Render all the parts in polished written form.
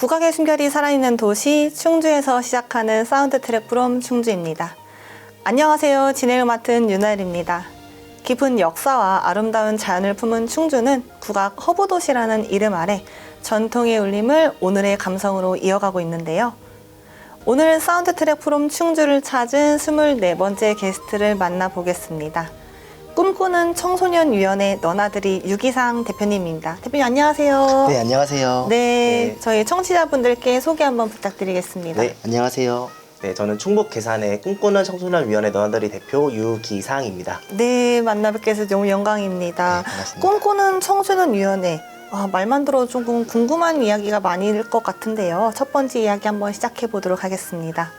국악의 숨결이 살아있는 도시 충주에서 시작하는 사운드 트랙 프롬 충주입니다. 안녕하세요. 진행을 맡은 윤아일입니다. 깊은 역사와 아름다운 자연을 품은 충주는 국악 허브 도시라는 이름 아래 전통의 울림을 오늘의 감성으로 이어가고 있는데요. 오늘 사운드 트랙 프롬 충주를 찾은 24번째 게스트를 만나보겠습니다. 꿈꾸는 청소년위원회 너나들이 유기상 대표님입니다. 대표님 안녕하세요. 네, 안녕하세요. 네, 저희 청취자분들께 소개 한번 부탁드리겠습니다. 네, 안녕하세요. 네, 저는 충북 괴산의 꿈꾸는 청소년위원회 너나들이 대표 유기상입니다. 네, 만나 뵙게 해서 너무 영광입니다. 네, 반갑습니다. 꿈꾸는 청소년위원회. 말만 들어도 조금 궁금한 이야기가 많을 것 같은데요. 첫 번째 이야기 한번 시작해 보도록 하겠습니다.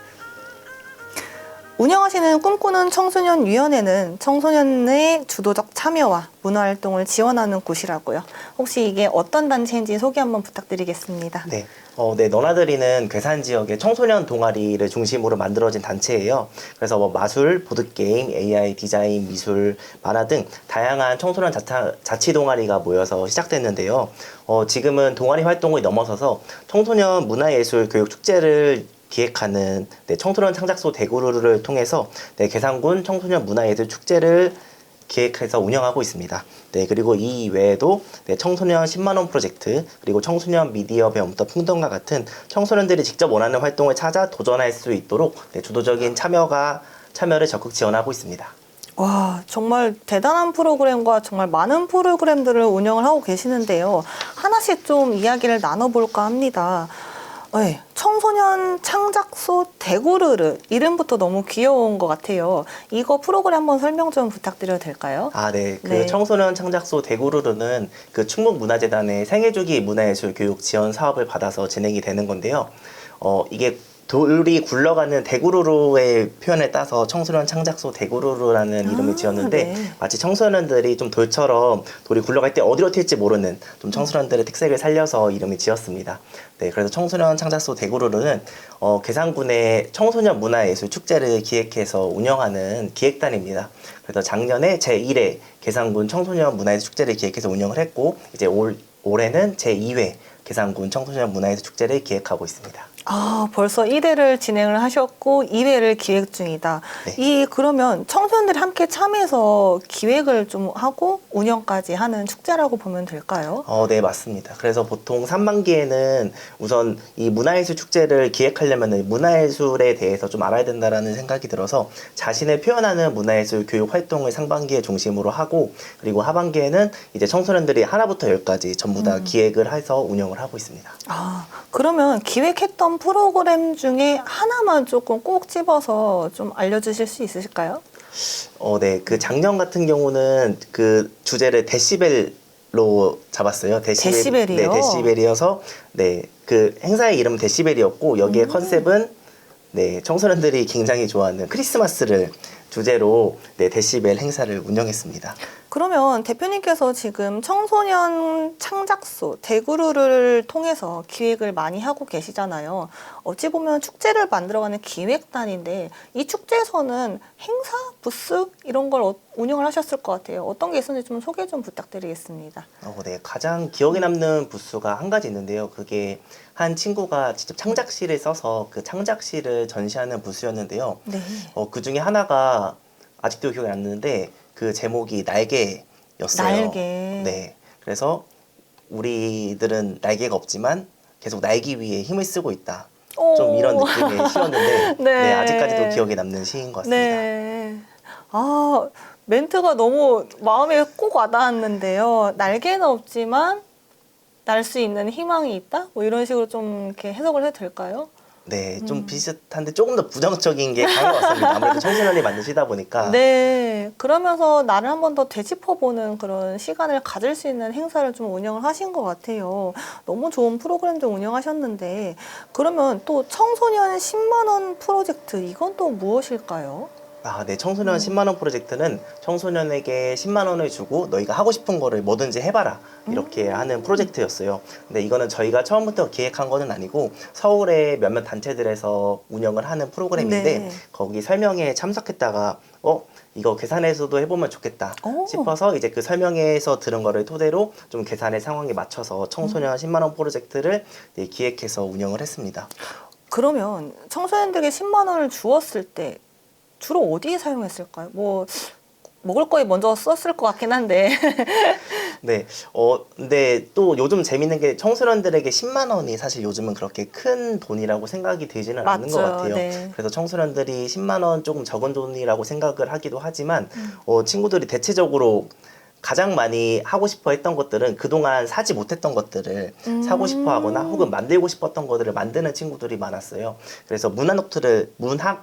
운영하시는 꿈꾸는 청소년위원회는 청소년의 주도적 참여와 문화활동을 지원하는 곳이라고요. 혹시 이게 어떤 단체인지 소개 한번 부탁드리겠습니다. 네, 너나들이는 괴산 지역의 청소년 동아리를 중심으로 만들어진 단체예요. 그래서 마술, 보드게임, AI, 디자인, 미술, 만화 등 다양한 청소년 자치 동아리가 모여서 시작됐는데요. 지금은 동아리 활동을 넘어서서 청소년 문화예술 교육 축제를 기획하는 청소년 창작소 대구를 통해서 괴산군 청소년 문화예술 축제를 기획해서 운영하고 있습니다. 그리고 이 이외에도 청소년 10만원 프로젝트, 그리고 청소년 미디어 배움터 풍덩과 같은 청소년들이 직접 원하는 활동을 찾아 도전할 수 있도록 주도적인 참여를 적극 지원하고 있습니다. 와, 정말 대단한 프로그램과 정말 많은 프로그램들을 운영을 하고 계시는데요. 하나씩 좀 이야기를 나눠볼까 합니다. 네, 청소년 창작소 대구르르 이름부터 너무 귀여운 것 같아요. 이거 프로그램 한번 설명 좀 부탁드려도 될까요? 네. 청소년 창작소 대구르르는 그 충북문화재단의 생애주기 문화예술 교육 지원 사업을 받아서 진행이 되는 건데요. 이게 돌이 굴러가는 대구르르의 표현을 따서 청소년 창작소 대구르르라는 이름을 지었는데, 네. 마치 청소년들이 좀 돌처럼 돌이 굴러갈 때 어디로 튈지 모르는 좀 청소년들의 특색을 살려서 이름을 지었습니다. 그래서 청소년 창작소 대구르르는 괴산군의 청소년 문화예술 축제를 기획해서 운영하는 기획단입니다. 그래서 작년에 제1회 괴산군 청소년 문화예술 축제를 기획해서 운영을 했고, 이제 올해는 제2회 괴산군 청소년 문화예술 축제를 기획하고 있습니다. 벌써 1회를 진행을 하셨고 2회를 기획 중이다. 네. 그러면 청소년들이 함께 참여해서 기획을 좀 하고 운영까지 하는 축제라고 보면 될까요? 네, 맞습니다. 그래서 보통 3반기에는 우선 이 문화예술 축제를 기획하려면 문화예술에 대해서 좀 알아야 된다라는 생각이 들어서 자신을 표현하는 문화예술 교육 활동을 상반기에 중심으로 하고, 그리고 하반기에는 이제 청소년들이 하나부터 열까지 전부 다 기획을 해서 운영을 하고 있습니다. 그러면 기획했던 프로그램 중에 하나만 조금 꼭 집어서 좀 알려주실 수 있으실까요? 네. 그 작년 같은 경우는 그 주제를 데시벨로 잡았어요. 데시벨이요? 네, 데시벨이어서 그 행사의 이름은 데시벨이었고, 여기에 컨셉은 청소년들이 굉장히 좋아하는 크리스마스를 주제로 데시벨 행사를 운영했습니다. 그러면 대표님께서 지금 청소년 창작소 대구르를 통해서 기획을 많이 하고 계시잖아요. 어찌 보면 축제를 만들어가는 기획단인데 이 축제에서는 행사, 부스 이런 걸 운영을 하셨을 것 같아요. 어떤 게 있었는지 좀 소개 좀 부탁드리겠습니다. 네. 가장 기억에 남는 부스가 한 가지 있는데요. 그게 한 친구가 직접 창작실을 써서 그 창작실을 전시하는 부스였는데요. 네. 그 중에 하나가 아직도 기억이 남는데, 그 제목이 날개였어요. 날개. 네. 그래서 우리들은 날개가 없지만 계속 날기 위해 힘을 쓰고 있다. 좀 이런 느낌의 시였는데, 네. 아직까지도 기억에 남는 시인 것 같습니다. 네. 멘트가 너무 마음에 꼭 와닿았는데요. 날개는 없지만 날 수 있는 희망이 있다? 뭐 이런 식으로 좀 이렇게 해석을 해도 될까요? 네, 좀 비슷한데 조금 더 부정적인 게 강한 것 같습니다. 아무래도 청소년이 만드시다 보니까. 네, 그러면서 나를 한 번 더 되짚어보는 그런 시간을 가질 수 있는 행사를 좀 운영을 하신 것 같아요. 너무 좋은 프로그램도 운영하셨는데, 그러면 또 청소년 10만원 프로젝트, 이건 또 무엇일까요? 네. 청소년 10만원 프로젝트는 청소년에게 10만원을 주고 너희가 하고 싶은 거를 뭐든지 해봐라, 이렇게 하는 프로젝트였어요. 근데 이거는 저희가 처음부터 기획한 거는 아니고 서울의 몇몇 단체들에서 운영을 하는 프로그램인데, 네. 거기 설명회에 참석했다가 이거 계산해서도 해보면 좋겠다 오. 싶어서 이제 그 설명에서 들은 거를 토대로 좀 계산의 상황에 맞춰서 청소년 10만 원 프로젝트를 네, 기획해서 운영을 했습니다. 그러면 청소년들에게 10만 원을 주었을 때 주로 어디에 사용했을까요? 뭐 먹을 거에 먼저 썼을 것 같긴 한데. 네, 근데 또 요즘 재밌는 게 청소년들에게 10만 원이 사실 요즘은 그렇게 큰 돈이라고 생각이 되지는 않는 것 맞죠, 같아요. 네. 그래서 청소년들이 10만 원 조금 적은 돈이라고 생각을 하기도 하지만, 친구들이 대체적으로 가장 많이 하고 싶어 했던 것들은 그동안 사지 못했던 것들을 사고 싶어 하거나 혹은 만들고 싶었던 것들을 만드는 친구들이 많았어요. 그래서 문학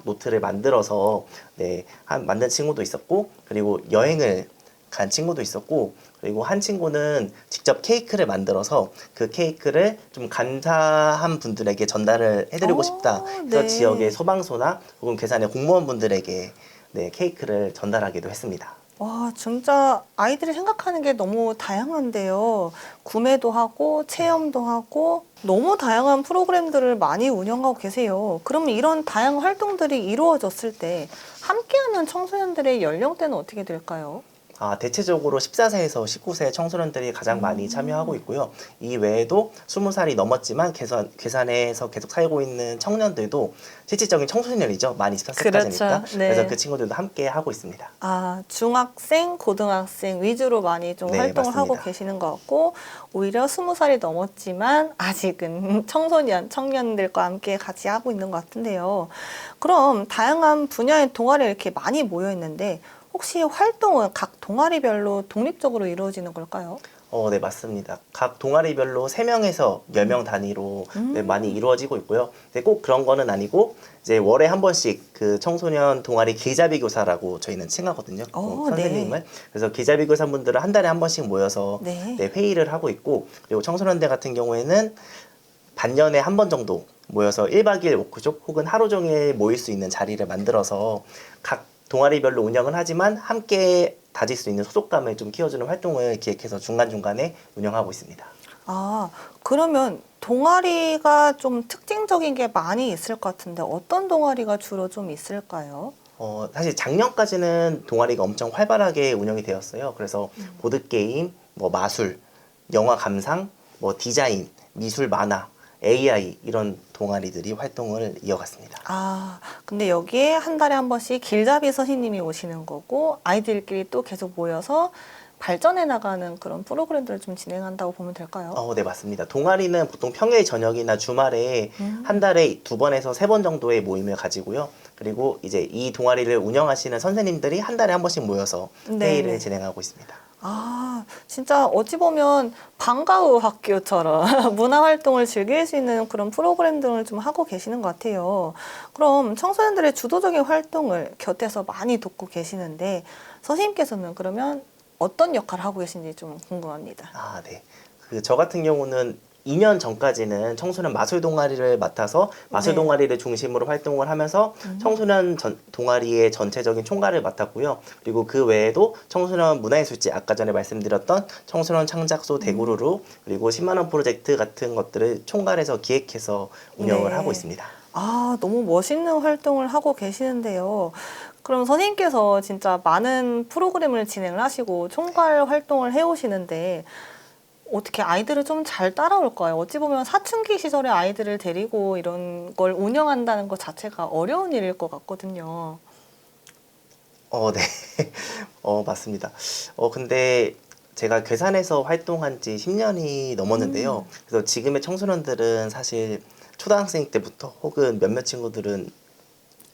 노트를 만들어서 네, 만든 친구도 있었고, 그리고 여행을 간 친구도 있었고, 그리고 한 친구는 직접 케이크를 만들어서 그 케이크를 좀 감사한 분들에게 전달을 해드리고 싶다. 그래서 네. 지역의 소방서나 혹은 괴산의 공무원분들에게 네, 케이크를 전달하기도 했습니다. 와, 진짜 아이들이 생각하는 게 너무 다양한데요. 구매도 하고, 체험도 하고, 너무 다양한 프로그램들을 많이 운영하고 계세요. 그러면 이런 다양한 활동들이 이루어졌을 때 함께하는 청소년들의 연령대는 어떻게 될까요? 대체적으로 14세에서 19세 청소년들이 가장 많이 참여하고 있고요. 이 외에도 20살이 넘었지만 괴산에서 계속 살고 있는 청년들도 실질적인 청소년이죠. 만 24세까지니까. 그렇죠. 네. 그래서 그 친구들도 함께 하고 있습니다. 아, 중학생, 고등학생 위주로 많이 좀 네, 활동을 하고 맞습니다. 계시는 것 같고, 오히려 20살이 넘었지만 아직은 청소년, 청년들과 함께 같이 하고 있는 것 같은데요. 그럼 다양한 분야의 동아리 이렇게 많이 모여 있는데, 혹시 활동은 각 동아리별로 독립적으로 이루어지는 걸까요? 네, 맞습니다. 각 동아리별로 3명에서 10명 단위로 네, 많이 이루어지고 있고요. 근데 꼭 그런 거는 아니고, 이제 월에 한 번씩 그 청소년 동아리 기자비 교사라고 저희는 칭하거든요. 선생님을. 네. 그래서 기자비 교사분들은 한 달에 한 번씩 모여서 네. 네, 회의를 하고 있고, 그리고 청소년대 같은 경우에는 반년에 한 번 정도 모여서 1박 2일 워크숍 혹은 하루 종일 모일 수 있는 자리를 만들어서 각 동아리별로 운영은 하지만 함께 다질 수 있는 소속감을 좀 키워주는 활동을 기획해서 중간중간에 운영하고 있습니다. 아, 그러면 동아리가 좀 특징적인 게 많이 있을 것 같은데 어떤 동아리가 주로 좀 있을까요? 사실 작년까지는 동아리가 엄청 활발하게 운영이 되었어요. 그래서 보드게임, 뭐 마술, 영화 감상, 뭐 디자인, 미술 만화, AI 이런 동아리들이 활동을 이어갔습니다. 아, 근데 여기에 한 달에 한 번씩 길잡이 선생님이 오시는 거고 아이들끼리 또 계속 모여서 발전해 나가는 그런 프로그램들을 좀 진행한다고 보면 될까요? 네, 맞습니다. 동아리는 보통 평일 저녁이나 주말에 한 달에 2번에서 3번 정도의 모임을 가지고요. 그리고 이제 이 동아리를 운영하시는 선생님들이 한 달에 한 번씩 모여서 회의를 네네. 진행하고 있습니다. 아, 진짜 어찌 보면 방과후 학교처럼 문화활동을 즐길 수 있는 그런 프로그램들을 좀 하고 계시는 것 같아요. 그럼 청소년들의 주도적인 활동을 곁에서 많이 돕고 계시는데 선생님께서는 그러면 어떤 역할을 하고 계신지 좀 궁금합니다. 네. 저 같은 경우는 2년 전까지는 청소년 마술 동아리를 맡아서 마술 네. 동아리를 중심으로 활동을 하면서 청소년 동아리의 전체적인 총괄을 맡았고요. 그리고 그 외에도 청소년 문화예술제, 아까 전에 말씀드렸던 청소년 창작소 대구루루, 그리고 10만 원 프로젝트 같은 것들을 총괄해서 기획해서 운영을 네. 하고 있습니다. 아, 너무 멋있는 활동을 하고 계시는데요. 그럼 선생님께서 진짜 많은 프로그램을 진행을 하시고 총괄 활동을 해오시는데 어떻게 아이들을 좀 잘 따라올까요? 어찌 보면 사춘기 시절에 아이들을 데리고 이런 걸 운영한다는 것 자체가 어려운 일일 것 같거든요. 네. 맞습니다. 근데 제가 괴산에서 활동한 지 10년이 넘었는데요. 그래서 지금의 청소년들은 사실 초등학생 때부터 혹은 몇몇 친구들은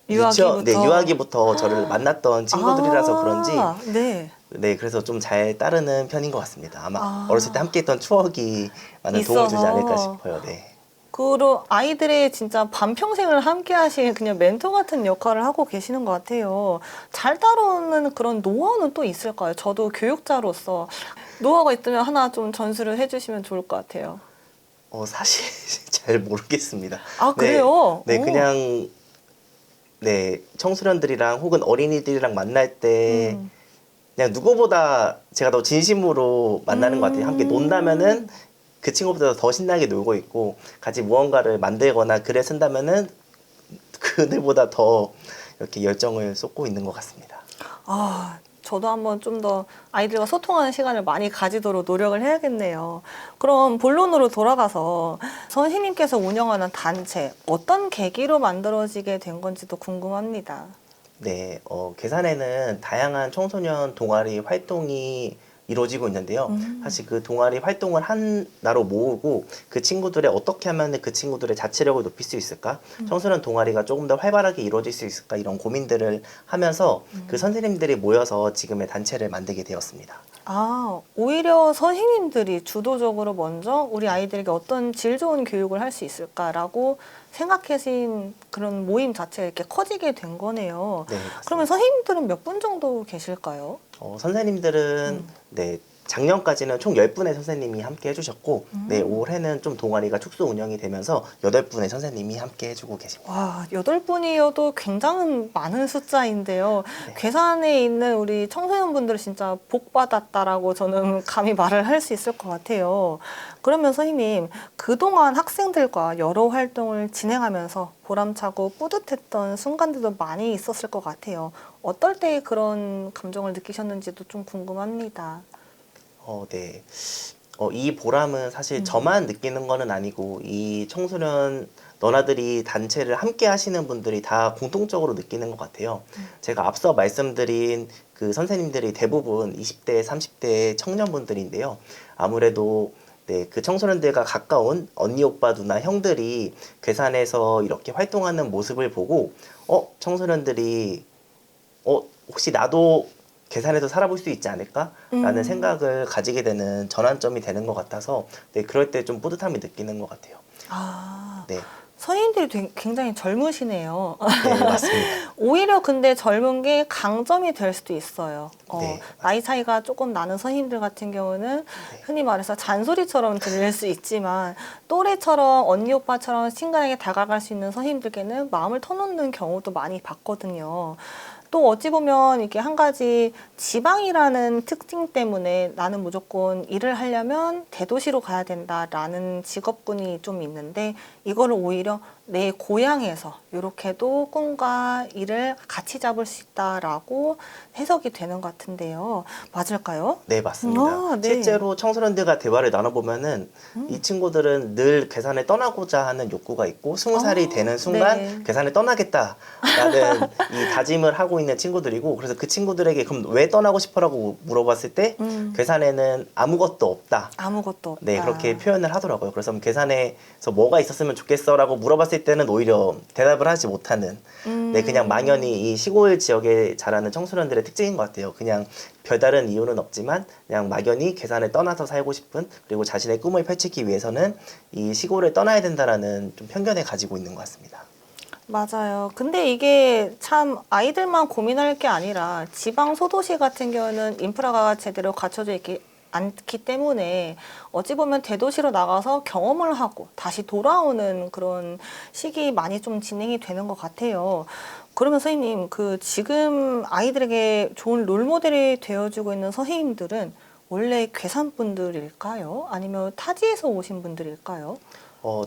유아기부터. 유아기부터 저를 만났던 친구들이라서 그런지 네. 네, 그래서 좀 잘 따르는 편인 것 같습니다. 아마 아. 어렸을 때 함께 했던 추억이 많은 도움을 주지 않을까 싶어요. 네. 그리고 아이들의 진짜 반평생을 함께 하신 그냥 멘토 같은 역할을 하고 계시는 것 같아요. 잘 따르는 그런 노하우는 또 있을까요? 저도 교육자로서 노하우가 있다면 하나 좀 전수를 해주시면 좋을 것 같아요. 사실 잘 모르겠습니다. 아, 그래요? 네, 오. 그냥 네, 청소년들이랑 혹은 어린이들이랑 만날 때 그냥 누구보다 제가 더 진심으로 만나는 것 같아요. 함께 논다면은 그 친구보다 더 신나게 놀고 있고 같이 무언가를 만들거나 글을 쓴다면은 그들보다 더 이렇게 열정을 쏟고 있는 것 같습니다. 저도 한번 좀 더 아이들과 소통하는 시간을 많이 가지도록 노력을 해야겠네요. 그럼 본론으로 돌아가서 선생님께서 운영하는 단체, 어떤 계기로 만들어지게 된 건지도 궁금합니다. 네, 괴산에는 다양한 청소년 동아리 활동이 이루어지고 있는데요. 사실 그 동아리 활동을 하나로 모으고 그 친구들의 어떻게 하면 그 친구들의 자치력을 높일 수 있을까? 청소년 동아리가 조금 더 활발하게 이루어질 수 있을까? 이런 고민들을 하면서 그 선생님들이 모여서 지금의 단체를 만들게 되었습니다. 오히려 선생님들이 주도적으로 먼저 우리 아이들에게 어떤 질 좋은 교육을 할 수 있을까라고 생각하신 그런 모임 자체가 이렇게 커지게 된 거네요. 네, 맞습니다. 그러면 선생님들은 몇 분 정도 계실까요? 선생님들은 네, 작년까지는 총 10분의 선생님이 함께 해주셨고 네, 올해는 좀 동아리가 축소 운영이 되면서 8분의 선생님이 함께 해주고 계십니다. 와, 8분이어도 굉장히 많은 숫자인데요. 네. 괴산에 있는 우리 청소년분들 진짜 복 받았다라고 저는 감히 말을 할 수 있을 것 같아요. 그러면 선생님, 그동안 학생들과 여러 활동을 진행하면서 보람차고 뿌듯했던 순간들도 많이 있었을 것 같아요. 어떨 때 그런 감정을 느끼셨는지도 좀 궁금합니다. 네. 이 보람은 사실 저만 느끼는 거는 아니고 이 청소년 너나들이 단체를 함께 하시는 분들이 다 공통적으로 느끼는 것 같아요. 제가 앞서 말씀드린 그 선생님들이 대부분 20대, 30대 청년분들인데요. 아무래도 네, 그 청소년들과 가까운 언니, 오빠, 누나, 형들이 괴산에서 이렇게 활동하는 모습을 보고 청소년들이 혹시 나도 괴산에서 살아볼 수 있지 않을까? 라는 생각을 가지게 되는 전환점이 되는 것 같아서 네, 그럴 때 좀 뿌듯함이 느끼는 것 같아요. 네, 선생님들이 굉장히 젊으시네요. 네, 맞습니다. 오히려 근데 젊은 게 강점이 될 수도 있어요. 네, 나이 차이가 조금 나는 선생님들 같은 경우는 흔히 말해서 잔소리처럼 들릴 수 있지만 또래처럼 언니 오빠처럼 친근하게 다가갈 수 있는 선생님들께는 마음을 터놓는 경우도 많이 봤거든요. 또 어찌 보면 이게 한 가지 지방이라는 특징 때문에 나는 무조건 일을 하려면 대도시로 가야 된다라는 직업군이 좀 있는데 이거를 오히려 내 고향에서 이렇게도 꿈과 일을 같이 잡을 수 있다라고 해석이 되는 것 같은데요. 맞을까요? 네, 맞습니다. 네. 실제로 청소년들과 대화를 나눠보면은 이 친구들은 늘 괴산을 떠나고자 하는 욕구가 있고 20살이 되는 순간 네. 괴산을 떠나겠다라는 이 다짐을 하고 있는 친구들이고 그래서 그 친구들에게 그럼 왜 떠나고 싶어라고 물어봤을 때 괴산에는 아무것도 없다. 아무것도 없다. 네, 그렇게 표현을 하더라고요. 그래서 괴산에서 뭐가 있었으면 좋겠어라고 물어봤을 때는 오히려 대답을 하지 못하는 네, 그냥 막연히 이 시골 지역에 자라는 청소년들의 특징인 것 같아요. 그냥 별다른 이유는 없지만 그냥 막연히 괴산을 떠나서 살고 싶은 그리고 자신의 꿈을 펼치기 위해서는 이 시골을 떠나야 된다라는 좀 편견을 가지고 있는 것 같습니다. 맞아요. 근데 이게 참 아이들만 고민할 게 아니라 지방 소도시 같은 경우는 인프라가 제대로 갖춰져 있기 않기 때문에 어찌 보면 대도시로 나가서 경험을 하고 다시 돌아오는 그런 시기 많이 좀 진행이 되는 것 같아요. 그러면 선생님, 그 지금 아이들에게 좋은 롤모델이 되어주고 있는 선생님들은 원래 괴산 분들일까요? 아니면 타지에서 오신 분들일까요?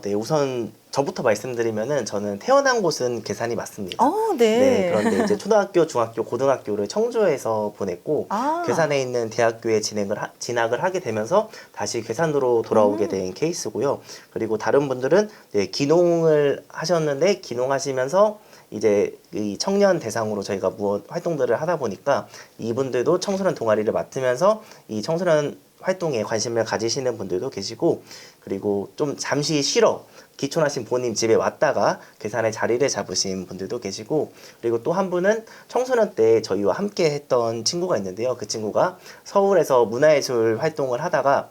네, 우선 저부터 말씀드리면은 저는 태어난 곳은 괴산이 맞습니다. 네. 네, 그런데 이제 초등학교, 중학교, 고등학교를 청주에서 보냈고 괴산에 있는 대학교에 진학을 하게 되면서 다시 괴산으로 돌아오게 된 케이스고요. 그리고 다른 분들은 네, 귀농을 하셨는데 귀농하시면서 이제 이 청년 대상으로 저희가 무엇 활동들을 하다 보니까 이분들도 청소년 동아리를 맡으면서 이 청소년 활동에 관심을 가지시는 분들도 계시고 그리고 좀 잠시 쉬러 기촌하신 부모님 집에 왔다가 괴산에 자리를 잡으신 분들도 계시고 그리고 또 한 분은 청소년 때 저희와 함께 했던 친구가 있는데요. 그 친구가 서울에서 문화예술 활동을 하다가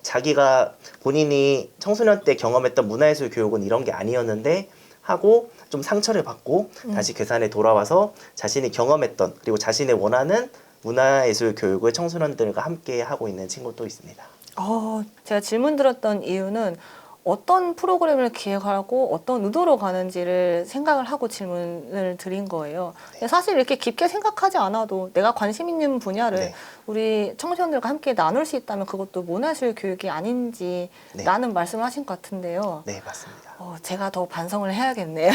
자기가 본인이 청소년 때 경험했던 문화예술 교육은 이런 게 아니었는데 하고 좀 상처를 받고 다시 괴산에 돌아와서 자신이 경험했던 그리고 자신이 원하는 문화예술 교육을 청소년들과 함께 하고 있는 친구도 있습니다. 제가 질문 드렸던 이유는 어떤 프로그램을 기획하고 어떤 의도로 가는지를 생각을 하고 질문을 드린 거예요. 근데 사실 이렇게 깊게 생각하지 않아도 내가 관심 있는 분야를 네. 우리 청소년들과 함께 나눌 수 있다면 그것도 문화예술 교육이 아닌지라는 말씀을 하신 것 같은데요. 네, 맞습니다. 제가 더 반성을 해야겠네요.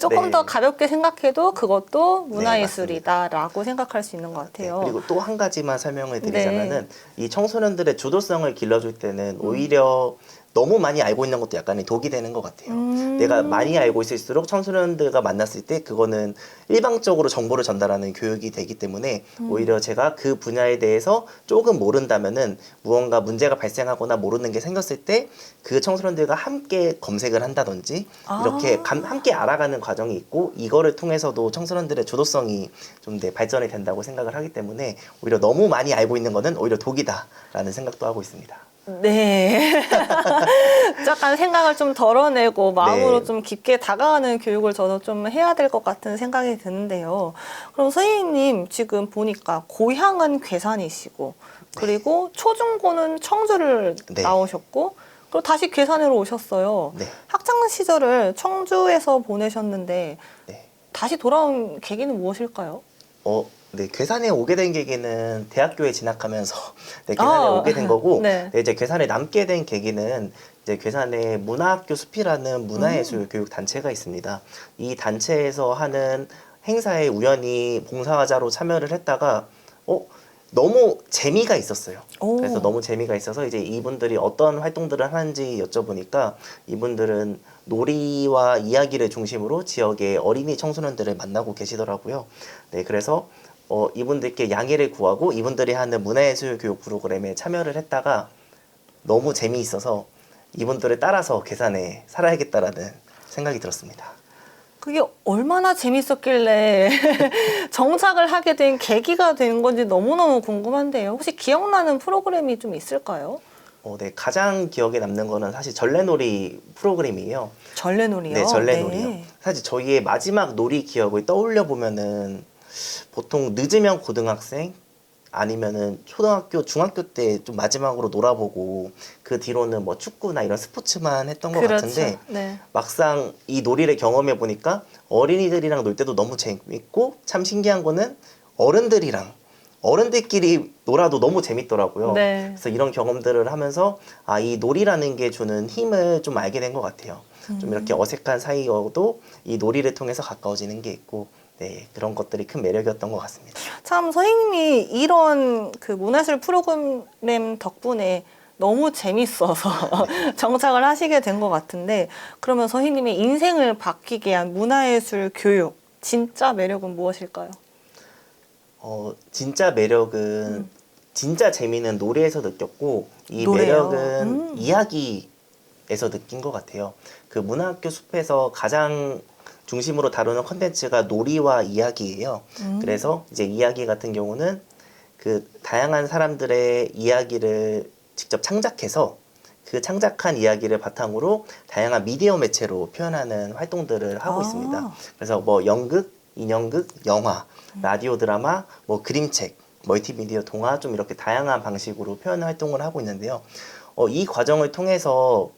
조금 네. 더 가볍게 생각해도 그것도 네, 문화예술이다라고 생각할 수 있는 것 네, 같아요. 그리고 또 한 가지만 설명을 네. 드리자면은 이 청소년들의 주도성을 길러줄 때는 오히려 너무 많이 알고 있는 것도 약간의 독이 되는 것 같아요. 내가 많이 알고 있을수록 청소년들과 만났을 때 그거는 일방적으로 정보를 전달하는 교육이 되기 때문에 오히려 제가 그 분야에 대해서 조금 모른다면은 무언가 문제가 발생하거나 모르는 게 생겼을 때 그 청소년들과 함께 검색을 한다든지 이렇게 함께 알아가는 과정이 있고 이거를 통해서도 청소년들의 주도성이 좀 발전이 된다고 생각을 하기 때문에 오히려 너무 많이 알고 있는 거는 오히려 독이다라는 생각도 하고 있습니다. 네. 약간 생각을 좀 덜어내고 마음으로 네. 좀 깊게 다가가는 교육을 저도 좀 해야 될 것 같은 생각이 드는데요. 그럼 선생님 지금 보니까 고향은 괴산이시고 그리고 초중고는 청주를 네. 나오셨고 그리고 다시 괴산으로 오셨어요. 네. 학창 시절을 청주에서 보내셨는데 네. 다시 돌아온 계기는 무엇일까요? 네, 괴산에 오게 된 계기는 대학교에 진학하면서 네, 괴산에 오게 된 거고, 네. 네, 이제 괴산에 남게 된 계기는 이제 괴산에 문화학교 숲이라는 문화예술 교육 단체가 있습니다. 이 단체에서 하는 행사에 우연히 봉사자로 참여를 했다가, 너무 재미가 있었어요. 오. 그래서 너무 재미가 있어서 이제 이분들이 어떤 활동들을 하는지 여쭤보니까 이분들은 놀이와 이야기를 중심으로 지역의 어린이 청소년들을 만나고 계시더라고요. 네, 그래서 이분들께 양해를 구하고 이분들이 하는 문화예술 교육 프로그램에 참여를 했다가 너무 재미있어서 이분들을 따라서 괴산에 살아야겠다라는 생각이 들었습니다. 그게 얼마나 재밌었길래 정착을 하게 된 계기가 된 건지 너무너무 궁금한데요. 혹시 기억나는 프로그램이 좀 있을까요? 네, 가장 기억에 남는 거는 사실 전래놀이 프로그램이에요. 전래놀이요? 네, 전래놀이요. 네. 사실 저희의 마지막 놀이 기억을 떠올려 보면은 보통 늦으면 고등학생 아니면은 초등학교, 중학교 때 좀 마지막으로 놀아보고 그 뒤로는 뭐 축구나 이런 스포츠만 했던 것 그렇죠. 같은데 네. 막상 이 놀이를 경험해 보니까 어린이들이랑 놀 때도 너무 재밌고 참 신기한 거는 어른들끼리 놀아도 너무 재밌더라고요. 네. 그래서 이런 경험들을 하면서 이 놀이라는 게 주는 힘을 좀 알게 된 것 같아요. 좀 이렇게 어색한 사이여도 이 놀이를 통해서 가까워지는 게 있고 네, 그런 것들이 큰 매력이었던 것 같습니다. 참 선생님이 이런 그 문화예술 프로그램 덕분에 너무 재밌어서 정착을 하시게 된 것 같은데 그러면 선생님의 인생을 바뀌게 한 문화예술 교육 진짜 매력은 무엇일까요? 진짜 매력은 진짜 재미는 놀이에서 느꼈고 이 노래요. 매력은 이야기에서 느낀 것 같아요. 그 문화학교 숲에서 가장 중심으로 다루는 컨텐츠가 놀이와 이야기예요. 그래서 이제 이야기 같은 경우는 그 다양한 사람들의 이야기를 직접 창작해서 그 창작한 이야기를 바탕으로 다양한 미디어 매체로 표현하는 활동들을 하고 있습니다. 그래서 뭐 연극, 인형극, 영화, 라디오 드라마, 뭐 그림책, 멀티미디어 동화 좀 이렇게 다양한 방식으로 표현 활동을 하고 있는데요. 이 과정을 통해서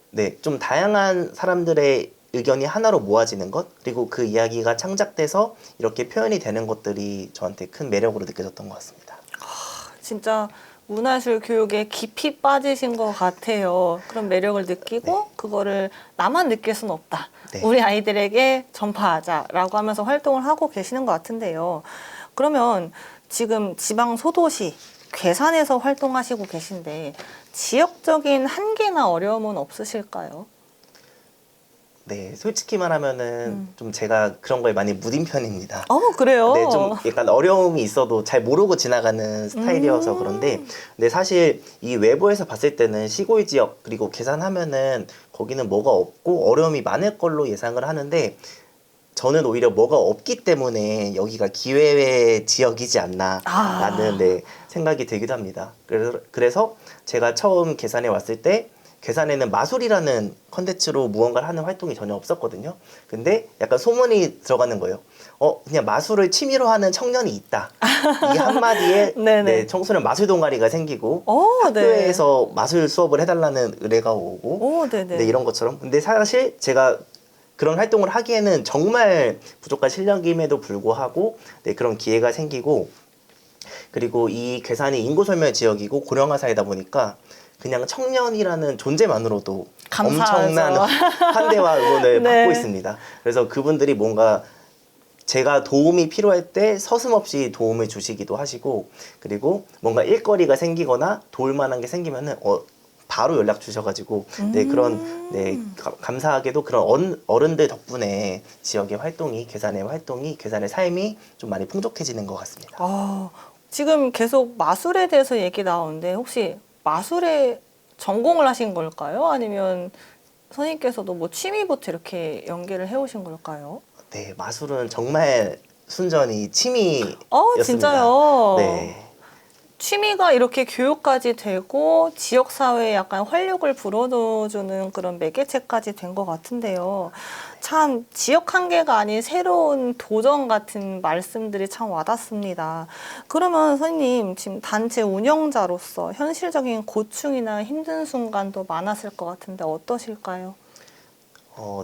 네, 좀 다양한 사람들의 의견이 하나로 모아지는 것 그리고 그 이야기가 창작돼서 이렇게 표현이 되는 것들이 저한테 큰 매력으로 느껴졌던 것 같습니다. 진짜 문화예술 교육에 깊이 빠지신 것 같아요. 그런 매력을 느끼고 그거를 나만 느낄 수는 없다. 네. 우리 아이들에게 전파하자라고 하면서 활동을 하고 계시는 것 같은데요. 그러면 지금 지방 소도시 괴산에서 활동하시고 계신데 지역적인 한계나 어려움은 없으실까요? 네, 솔직히 말하면은 좀 제가 그런 거에 많이 무딘 편입니다. 그래요? 네, 좀 약간 어려움이 있어도 잘 모르고 지나가는 스타일이어서 그런데, 근데 사실 이 외부에서 봤을 때는 시골 지역 그리고 계산하면은 거기는 뭐가 없고 어려움이 많을 걸로 예상을 하는데 저는 오히려 뭐가 없기 때문에 여기가 기회의 지역이지 않나라는 생각이 들기도 합니다. 그래서 제가 처음 계산에 왔을 때 괴산에는 마술이라는 컨텐츠로 무언가를 하는 활동이 전혀 없었거든요. 근데 약간 소문이 들어가는 거예요. 그냥 마술을 취미로 하는 청년이 있다. 이 한마디에 네네. 네, 청소년 마술 동아리가 생기고 네. 학교에서 마술 수업을 해달라는 의뢰가 오고 네네. 네, 이런 것처럼. 근데 사실 제가 그런 활동을 하기에는 정말 부족한 실력임에도 불구하고 네, 그런 기회가 생기고 그리고 이 괴산이 인구소멸 지역이고 고령화 사회다 보니까 그냥 청년이라는 존재만으로도 감사하죠. 엄청난 환대와 응원을 네. 받고 있습니다. 그래서 그분들이 뭔가 제가 도움이 필요할 때 서슴없이 도움을 주시기도 하시고 그리고 뭔가 일거리가 생기거나 도울 만한 게 생기면은 바로 연락 주셔가지고 네 그런 네 감사하게도 그런 어른들 덕분에 지역의 활동이 괴산의 활동이 괴산의 삶이 좀 많이 풍족해지는 것 같습니다. 지금 계속 마술에 대해서 얘기 나오는데 혹시 마술에 전공을 하신 걸까요? 아니면 선생님께서도 뭐 취미부터 이렇게 연계를 해오신 걸까요? 네 마술은 정말 순전히 취미였습니다. 진짜요? 네. 취미가 이렇게 교육까지 되고 지역사회에 약간 활력을 불어넣어주는 그런 매개체까지 된 것 같은데요. 참 지역 한계가 아닌 새로운 도전 같은 말씀들이 참 와닿습니다. 그러면 선생님 지금 단체 운영자로서 현실적인 고충이나 힘든 순간도 많았을 것 같은데 어떠실까요?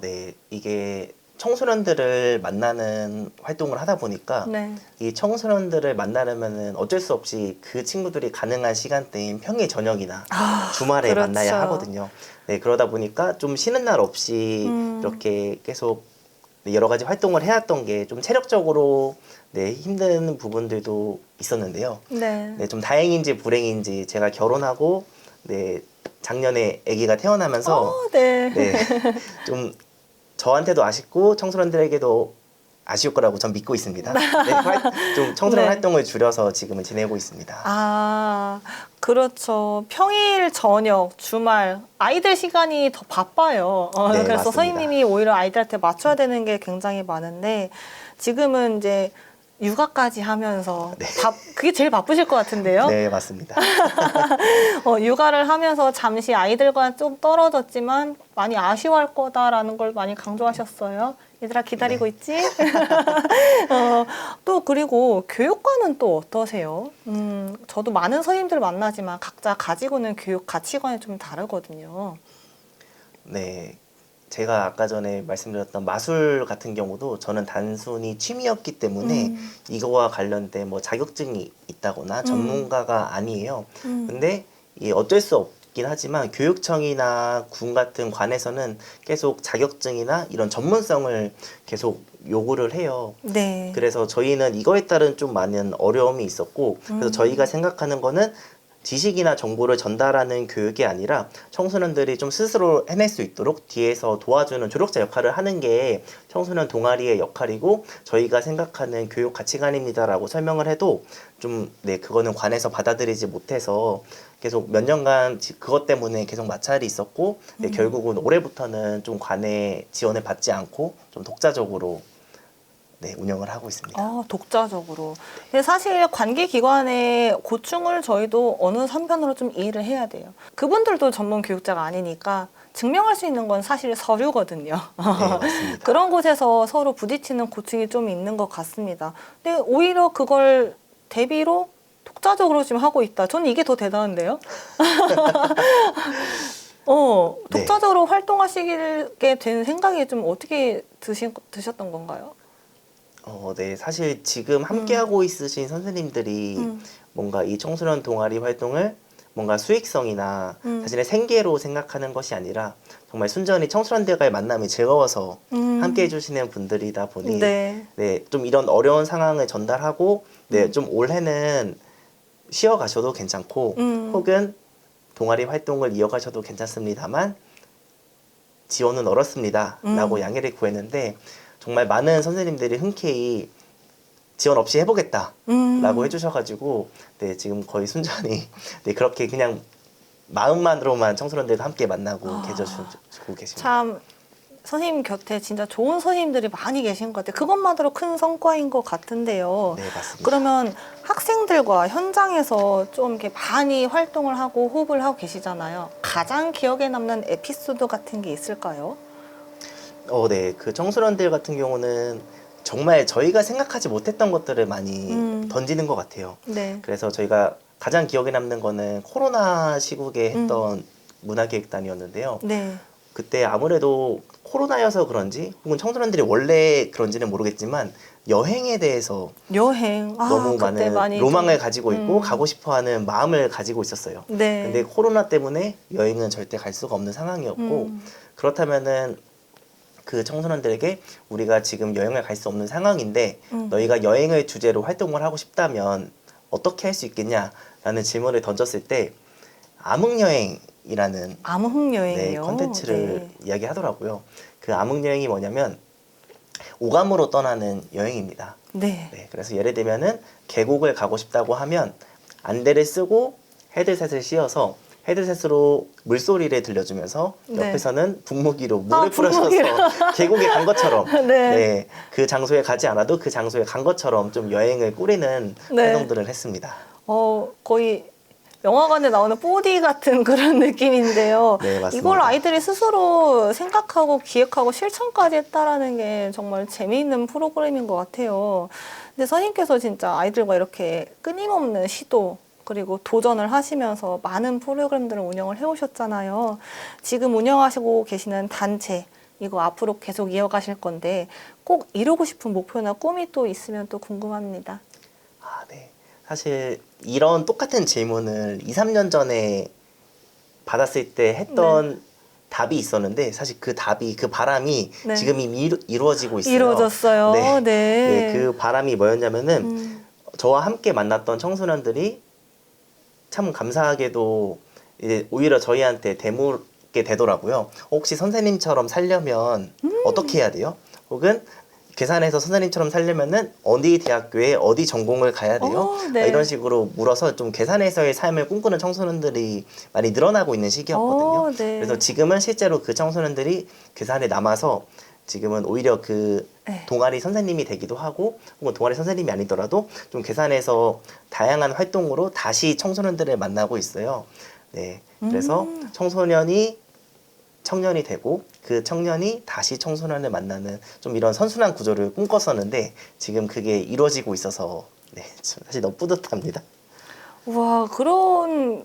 네 이게 청소년들을 만나는 활동을 하다 보니까 네. 이 청소년들을 만나려면은 어쩔 수 없이 그 친구들이 가능한 시간대인 평일 저녁이나 주말에 그렇죠. 만나야 하거든요. 네, 그러다 보니까 좀 쉬는 날 없이 이렇게 계속 여러 가지 활동을 해왔던 게 좀 체력적으로 네, 힘든 부분들도 있었는데요. 네. 네, 좀 다행인지 불행인지 제가 결혼하고 네, 작년에 아기가 태어나면서 네. 네, 좀 저한테도 아쉽고 청소년들에게도 아쉬울 거라고 전 믿고 있습니다. 네, 좀 청소년 네. 활동을 줄여서 지금은 지내고 있습니다. 그렇죠. 평일, 저녁, 주말, 아이들 시간이 더 바빠요. 네, 그래서 맞습니다. 선생님이 오히려 아이들한테 맞춰야 되는 게 굉장히 많은데, 지금은 이제 육아까지 하면서 그게 제일 바쁘실 것 같은데요. 네, 맞습니다. 육아를 하면서 잠시 아이들과 좀 떨어졌지만 많이 아쉬워할 거다라는 걸 많이 강조하셨어요. 얘들아 기다리고 있지? 또 그리고 교육관은 또 어떠세요? 저도 많은 선생님들 만나지만 각자 가지고는 교육 가치관이 좀 다르거든요. 네, 제가 아까 전에 말씀드렸던 마술 같은 경우도 저는 단순히 취미였기 때문에 이거와 관련된 뭐 자격증이 있다거나 전문가가 아니에요. 근데 이 어쩔 수 없긴 하지만 교육청이나 군 같은 관에서는 계속 자격증이나 이런 전문성을 계속 요구를 해요. 네. 그래서 저희는 이거에 따른 좀 많은 어려움이 있었고 그래서 저희가 생각하는 거는 지식이나 정보를 전달하는 교육이 아니라 청소년들이 좀 스스로 해낼 수 있도록 뒤에서 도와주는 조력자 역할을 하는 게 청소년 동아리의 역할이고 저희가 생각하는 교육 가치관입니다라고 설명을 해도 좀 네 그거는 관에서 받아들이지 못해서 계속 몇 년간 그것 때문에 계속 마찰이 있었고 네, 결국은 올해부터는 좀 관의 지원을 받지 않고 좀 독자적으로 네, 운영을 하고 있습니다. 독자적으로. 근데 사실 관계기관의 고충을 저희도 어느 한편으로 좀 이해를 해야 돼요. 그분들도 전문 교육자가 아니니까 증명할 수 있는 건 사실 서류거든요. 네, 맞습니다. 그런 곳에서 서로 부딪히는 고충이 좀 있는 것 같습니다. 근데 오히려 그걸 대비로 독자적으로 지금 하고 있다. 저는 이게 더 대단한데요? 독자적으로 활동하시게 된 생각이 좀 어떻게 드셨던 건가요? 네, 사실 지금 함께하고 있으신 선생님들이 뭔가 이 청소년 동아리 활동을 뭔가 수익성이나 자신의 생계로 생각하는 것이 아니라 정말 순전히 청소년들과의 만남이 즐거워서 함께 해주시는 분들이다 보니 네. 네, 좀 이런 어려운 상황을 전달하고 네, 좀 올해는 쉬어가셔도 괜찮고 혹은 동아리 활동을 이어가셔도 괜찮습니다만 지원은 어렵습니다 라고 양해를 구했는데 정말 많은 선생님들이 흔쾌히 지원 없이 해보겠다 라고 해주셔가지고 네, 지금 거의 순전히 네, 그렇게 그냥 마음만으로만 청소년들과 함께 만나고 계셔주고 계십니다. 참 선생님 곁에 진짜 좋은 선생님들이 많이 계신 것 같아요. 그것만으로 큰 성과인 것 같은데요. 네, 맞습니다. 그러면 학생들과 현장에서 좀 이렇게 많이 활동을 하고 호흡을 하고 계시잖아요. 가장 기억에 남는 에피소드 같은 게 있을까요? 네. 그 청소년들 같은 경우는 정말 저희가 생각하지 못했던 것들을 많이 던지는 것 같아요. 네. 그래서 저희가 가장 기억에 남는 거는 코로나 시국에 했던 문화기획단이었는데요. 네. 그때 아무래도 코로나여서 그런지 혹은 청소년들이 원래 그런지는 모르겠지만 여행에 대해서 여행. 너무 그때 많은 많이 로망을 좀, 가지고 있고 가고 싶어하는 마음을 가지고 있었어요. 네. 근데 코로나 때문에 여행은 절대 갈 수가 없는 상황이었고 그렇다면은 그 청소년들에게 우리가 지금 여행을 갈 수 없는 상황인데 너희가 여행을 주제로 활동을 하고 싶다면 어떻게 할 수 있겠냐라는 질문을 던졌을 때 암흑여행이라는 암흑여행이요. 컨텐츠를 이야기하더라고요. 그 암흑여행이 뭐냐면 오감으로 떠나는 여행입니다. 네. 네, 그래서 예를 들면은 계곡을 가고 싶다고 하면 안대를 쓰고 헤드셋을 씌워서 헤드셋으로 물소리를 들려주면서 네. 옆에서는 분무기로 물을 뿌려줘서 분무기로. 계곡에 간 것처럼 네. 그 장소에 가지 않아도 그 장소에 간 것처럼 좀 여행을 꾸리는 네. 활동들을 했습니다. 거의 영화관에 나오는 4D 같은 그런 느낌인데요. 네, 맞습니다. 이걸 아이들이 스스로 생각하고 기획하고 실천까지 했다라는 게 정말 재미있는 프로그램인 것 같아요. 근데 선생님께서 진짜 아이들과 이렇게 끊임없는 시도 그리고 도전을 하시면서 많은 프로그램들을 운영을 해오셨잖아요. 지금 운영하시고 계시는 단체, 이거 앞으로 계속 이어가실 건데 꼭 이루고 싶은 목표나 꿈이 또 있으면 또 궁금합니다. 네. 사실 이런 똑같은 질문을 2, 3년 전에 받았을 때 했던 답이 있었는데 사실 그 답이, 그 바람이 네. 지금 이미 이루어지고 있어요. 이루어졌어요. 네. 네. 그 바람이 뭐였냐면은 저와 함께 만났던 청소년들이 참 감사하게도 이제 오히려 저희한테 대묻게 되더라고요. 혹시 선생님처럼 살려면 어떻게 해야 돼요? 혹은 계산해서 선생님처럼 살려면은 어디 대학교에 어디 전공을 가야 돼요? 네. 이런 식으로 물어서 좀 계산에서의 삶을 꿈꾸는 청소년들이 많이 늘어나고 있는 시기였거든요. 네. 그래서 지금은 실제로 그 청소년들이 계산에 남아서 지금은 오히려 그 네. 동아리 선생님이 되기도 하고 혹은 동아리 선생님이 아니더라도 좀 계산에서 다양한 활동으로 다시 청소년들을 만나고 있어요. 네, 그래서 청소년이 청년이 되고 그 청년이 다시 청소년을 만나는 좀 이런 선순환 구조를 꿈꿨었는데 지금 그게 이루어지고 있어서 사실 너무 뿌듯합니다. 와, 그런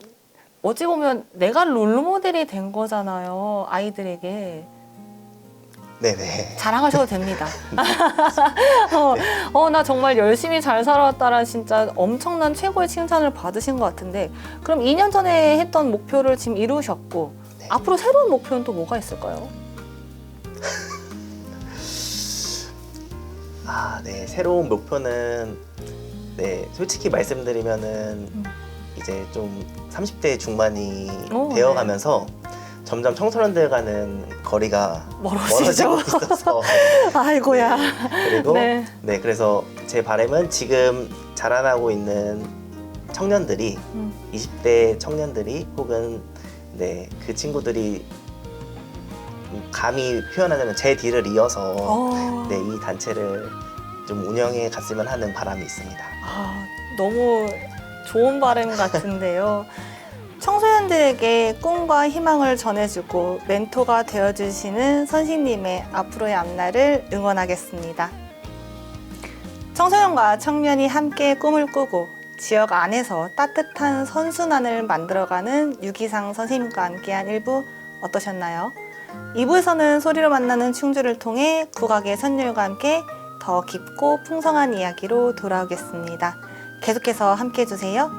어찌 보면 내가 롤모델이 된 거잖아요. 아이들에게. 네네. 자랑하셔도 됩니다. 나 정말 열심히 잘 살아왔다라는 진짜 엄청난 최고의 칭찬을 받으신 것 같은데 그럼 2년 전에 했던 목표를 지금 이루셨고 앞으로 새로운 목표는 또 뭐가 있을까요? 네. 새로운 목표는 솔직히 말씀드리면은 이제 좀 30대 중반이 되어가면서 점점 청소년들과는 거리가 멀어지고 있어서 아이고야. 그리고 그래서 제 바람은 지금 자라나고 있는 청년들이 20대 청년들이 혹은 그 친구들이 감히 표현하자면 제 뒤를 이어서 이 단체를 좀 운영해 갔으면 하는 바람이 있습니다. 너무 좋은 바람 같은데요. 청소년들에게 꿈과 희망을 전해주고 멘토가 되어주시는 선생님의 앞으로의 앞날을 응원하겠습니다. 청소년과 청년이 함께 꿈을 꾸고 지역 안에서 따뜻한 선순환을 만들어가는 유기상 선생님과 함께한 1부 어떠셨나요? 2부에서는 소리로 만나는 충주를 통해 국악의 선율과 함께 더 깊고 풍성한 이야기로 돌아오겠습니다. 계속해서 함께해 주세요.